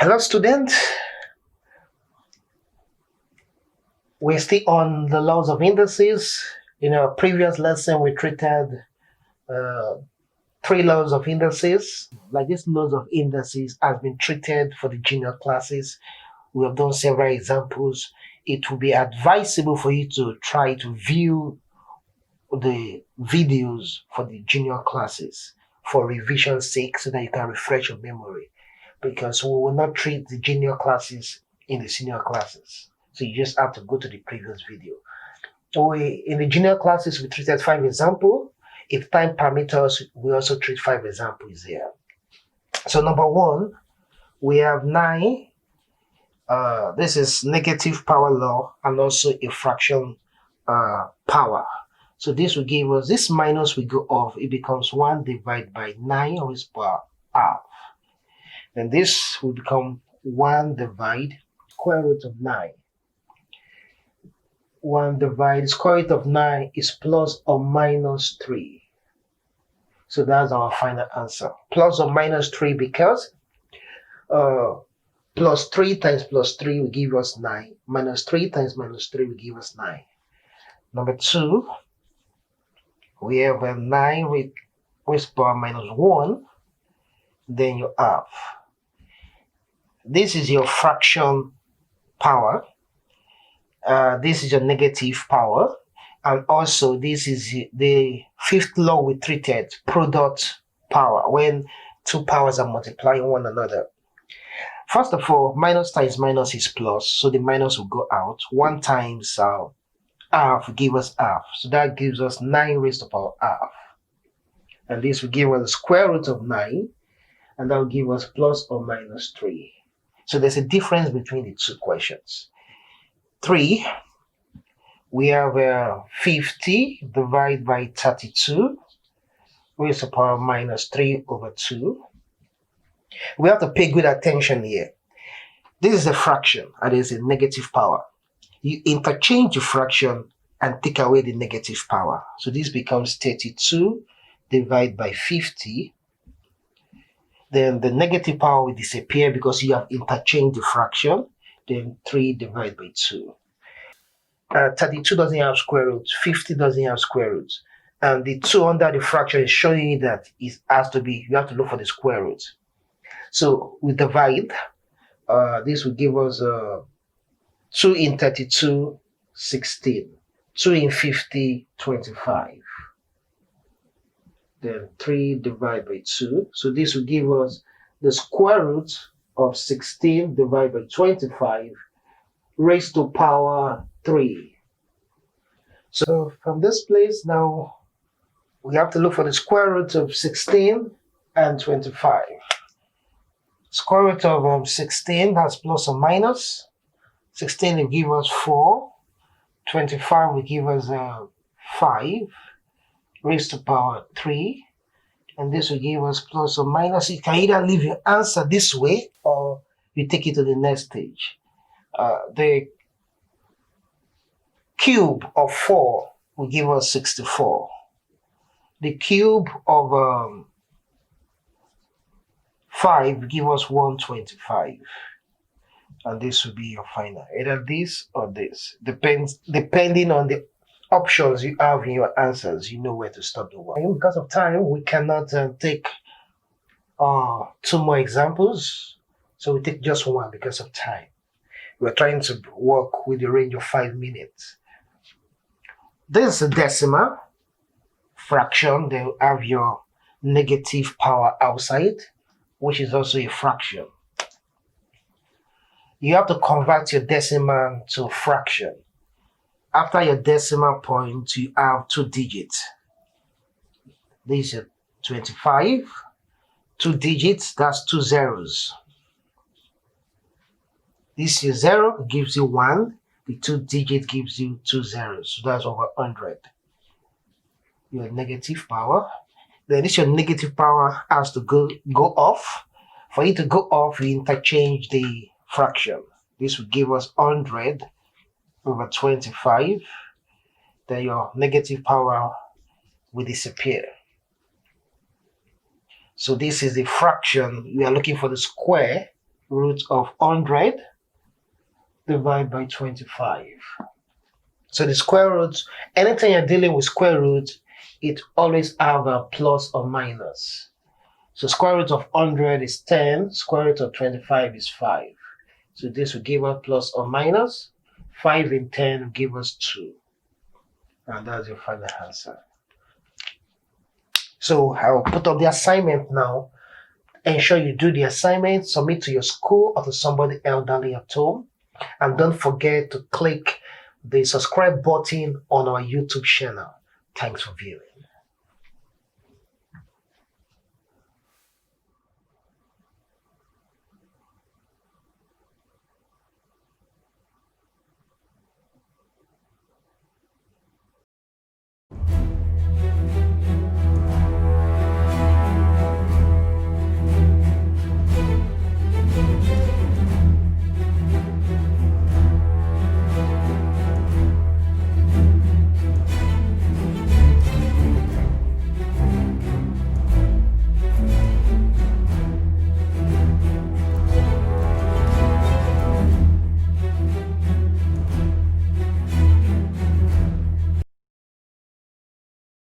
Hello students, we're still on the laws of indices. In our previous lesson we treated 3 laws of indices. Like these laws of indices has been treated for the junior classes. We have done several examples. It will be advisable for you to try to view the videos for the junior classes for revision's sake so that you can refresh your memory, because we will not treat the junior classes in the senior classes. So you just have to go to the previous video. In the junior classes, we treated 5 examples. If time permits us, we also treat 5 examples here. So number 1, we have 9. This is negative power law and also a fraction power. So this will give us, this minus will go off. It becomes 1 divided by 9 raised to power half. Then this will become 1 divided square root of 9. 1 divided square root of 9 is plus or minus 3. So that's our final answer. Plus or minus 3 because plus 3 times plus 3 will give us 9. Minus 3 times minus 3 will give us 9. Number 2, we have a 9 with raised power minus 1. Then you have, this is your fraction power. This is your negative power. And also this is the 5th law we treated, product power, when 2 powers are multiplying one another. First of all, minus times minus is plus, so the minus will go out. 1 times half will give us half. So that gives us 9 raised to power half. And this will give us the square root of 9. And that will give us plus or minus 3. So there's a difference between the 2 questions. 3, we have 50 divided by 32 raised to power minus 3 over 2. We have to pay good attention here. This is a fraction and there's a negative power. You interchange the fraction and take away the negative power. So this becomes 32 divided by 50. Then the negative power will disappear because you have interchanged the fraction. Then 3 divided by 2. 32 doesn't have square root. 50 doesn't have square root. And the 2 under the fraction is showing you that it has to be, you have to look for the square root. So we divide. This will give us 2 in 32, 16. 2 in 50, 25. Then 3 divided by 2. So this will give us the square root of 16 divided by 25 raised to power 3. So from this place now, we have to look for the square root of 16 and 25. Square root of 16, that's plus or minus. 16 will give us 4. 25 will give us 5. Raised to power 3, and this will give us plus or minus. You can either leave your answer this way or you take it to the next stage. The cube of 4 will give us 64. The cube of 5 will give us 125. And this will be your final. Either this or this. Depending on the options you have in your answers, you know where to stop the work. Because of time, we cannot take 2 more examples, so we take just 1 because of time. We're trying to work with the range of 5 minutes. This is a decimal fraction. They have your negative power outside, which is also a fraction. You have to convert your decimal to a fraction. After your decimal point, you have 2 digits. This is 25. 2 digits, that's 2 zeros. This is 0, gives you 1. The 2 digit gives you 2 zeros. So that's over 100. Your negative power. Then this your negative power has to go off. For it to go off, you interchange the fraction. This will give us 100 over 25. Then your negative power will disappear. So this is the fraction. We are looking for the square root of 100 divided by 25. So the square root, anything you're dealing with square root, it always have a plus or minus. So square root of 100 is 10, square root of 25 is 5. So this will give us plus or minus. 5 in 10 will give us 2. And that's your final answer. So I'll put up the assignment now. Ensure you do the assignment, submit to your school or to somebody elderly at home. And don't forget to click the subscribe button on our YouTube channel. Thanks for viewing.